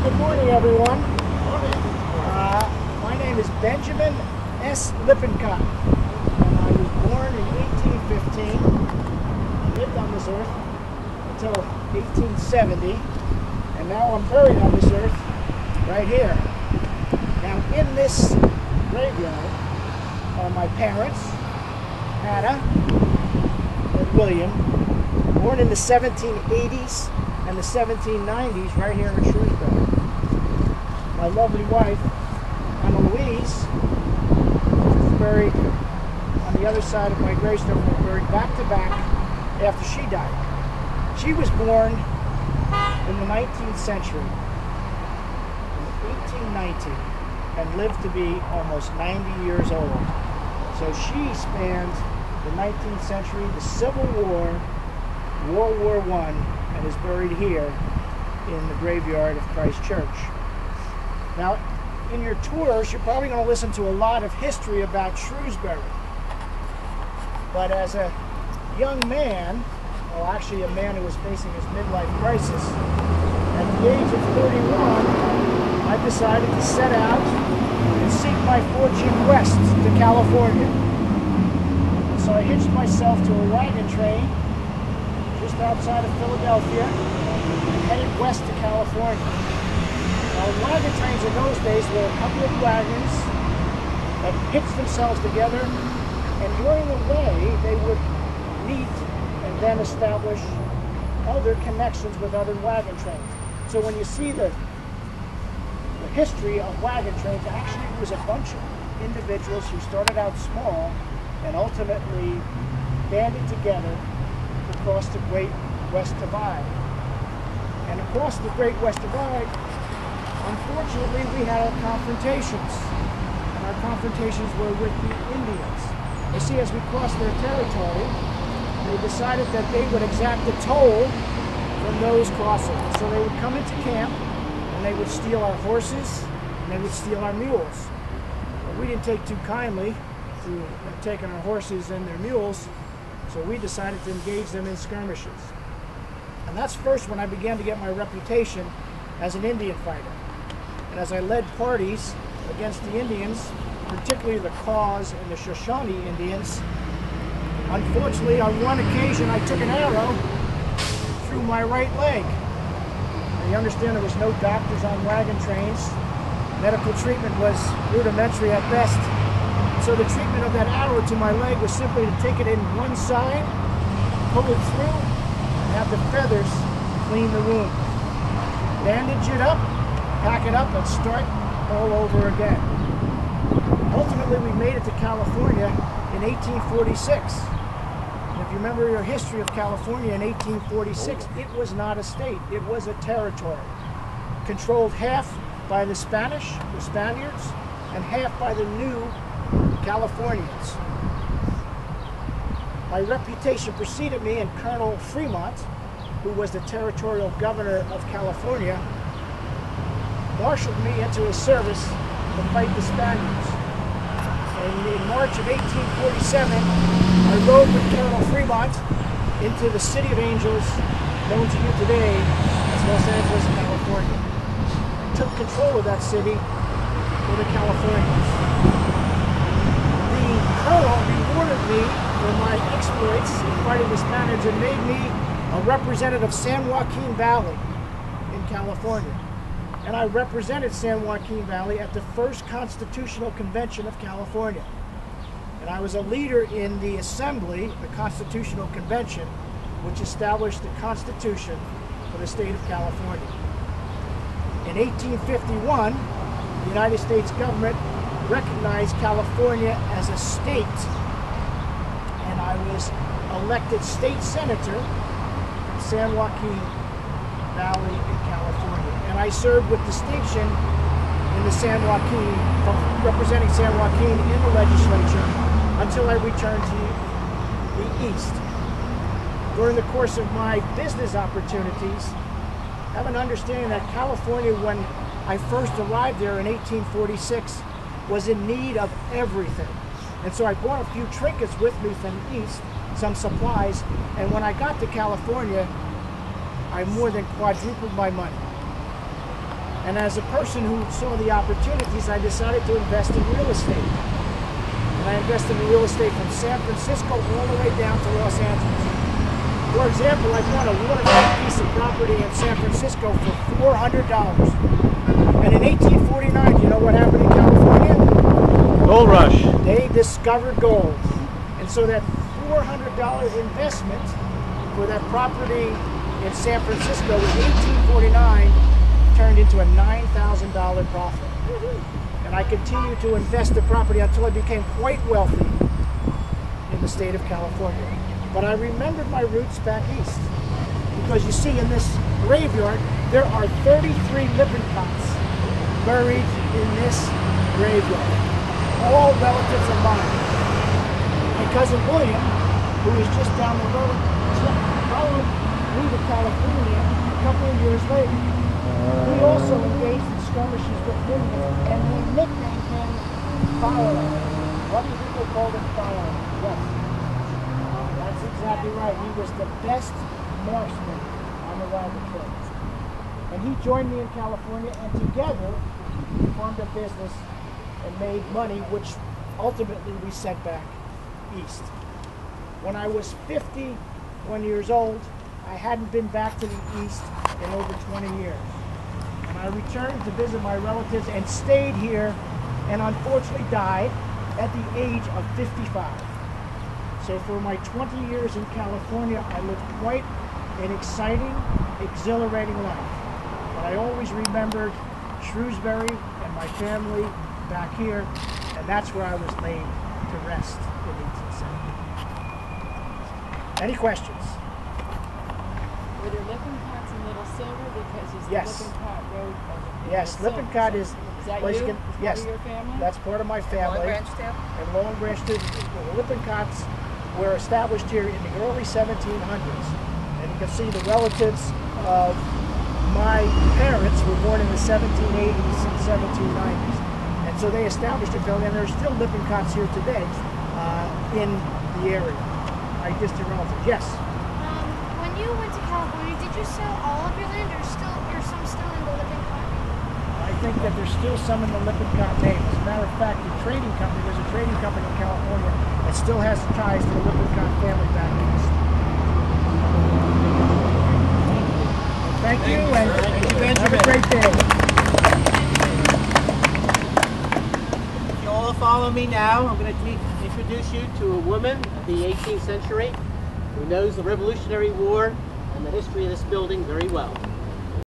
Good morning, everyone. My name is Benjamin S. Lippincott, and I was born in 1815. Lived on this earth until 1870, and now I'm buried on this earth right here. Now, in this graveyard are my parents, Hannah and William, born in the 1780s and the 1790s right here in Shrewsbury. My lovely wife, Anna Louise, is buried on the other side of my gravestone. We're buried back to back after she died. She was born in the 19th century, in 1890, and lived to be almost 90 years old. So she spanned the 19th century, the Civil War, World War I, and is buried here in the graveyard of Christ Church. Now, in your tours, you're probably going to listen to a lot of history about Shrewsbury. But as a young man, well, actually a man who was facing his midlife crisis, at the age of 31, I decided to set out and seek my fortune west to California. So I hitched myself to a wagon train just outside of Philadelphia and headed west to California. Now, wagon trains in those days were a couple of wagons that hitched themselves together, and during the way they would meet and then establish other connections with other wagon trains. So when you see the history of wagon trains, actually it was a bunch of individuals who started out small and ultimately banded together to cross the Great West Divide. And across the Great West Divide, unfortunately, we had our confrontations, and our confrontations were with the Indians. You see, as we crossed their territory, they decided that they would exact a toll from those crossing. So they would come into camp, and they would steal our horses, and they would steal our mules. But we didn't take too kindly to taking our horses and their mules, so we decided to engage them in skirmishes. And that's first when I began to get my reputation as an Indian fighter. And as I led parties against the Indians, particularly the Kaws and the Shoshone Indians, unfortunately, on one occasion, I took an arrow through my right leg. And you understand there was no doctors on wagon trains. Medical treatment was rudimentary at best. So the treatment of that arrow to my leg was simply to take it in one side, pull it through, and have the feathers clean the wound. Bandage it up, pack it up, and start all over again. Ultimately, we made it to California in 1846. And if you remember your history of California in 1846, it was not a state, it was a territory. Controlled half by the Spanish, the Spaniards, and half by the new Californians. My reputation preceded me, and Colonel Fremont, who was the territorial governor of California, marshaled me into his service to fight the Spaniards. And in March of 1847, I rode with Colonel Fremont into the City of Angels, known to you today as Los Angeles, California. I took control of that city for the Californians. The colonel rewarded me for my exploits in fighting the Spaniards and made me a representative of San Joaquin Valley in California. And I represented San Joaquin Valley at the first Constitutional Convention of California. And I was a leader in the Assembly, the Constitutional Convention, which established the Constitution for the state of California. In 1851, the United States government recognized California as a state, and I was elected state senator from San Joaquin Valley in California. And I served with distinction in the San Joaquin, representing San Joaquin in the legislature until I returned to the East. During the course of my business opportunities, I have an understanding that California, when I first arrived there in 1846, was in need of everything. And so I brought a few trinkets with me from the East, some supplies, and when I got to California, I more than quadrupled my money. And as a person who saw the opportunities, I decided to invest in real estate. And I invested in real estate from San Francisco all the way down to Los Angeles. For example, I bought a waterfront piece of property in San Francisco for $400. And in 1849, you know what happened in California? Gold rush. They discovered gold. And so that $400 investment for that property in San Francisco in 1849 turned into a $9,000 profit. And I continued to invest the property until I became quite wealthy in the state of California. But I remembered my roots back east. Because you see, in this graveyard, there are 33 Lippincott's buried in this graveyard. All relatives of mine. My cousin William, who is just down the road, followed me to California a couple of years later. We also engaged in skirmishes with Indians, and we nicknamed him Firearm. What do you think they called him? Firearm. Yes. That's exactly right. He was the best marksman on the rabbit trail. And he joined me in California, and together we formed a business and made money, which ultimately we sent back east. When I was 51 years old, I hadn't been back to the east in over 20 years. And I returned to visit my relatives and stayed here, and unfortunately died at the age of 55. So for my 20 years in California, I lived quite an exciting, exhilarating life. But I always remembered Shrewsbury and my family back here, and that's where I was laid to rest in 1870. Any questions? Were there Lippincotts in Little Silver? Because it's Yes. the Lippincott Road. Yes, Lippincott is. Is that well, you? can- yes, Part of your family? that's part of my family. Long Branch too? And Long Branch too. The Lippincotts were established here in the early 1700s, and you can see the relatives of my parents were born in the 1780s and 1790s, and so they established a family, and there's still Lippincotts here today in the area. My distant relatives. Yes. When you went to California, did you sell all of your land, or some still in the Lippincott? I think that there's still some in the Lippincott name. As a matter of fact, there's a trading company in California that still has ties to the Lippincott family back east. Thank you, and have a great day. If you all follow me now, I'm going to introduce you to a woman of the 18th century who knows the Revolutionary War and the history of this building very well.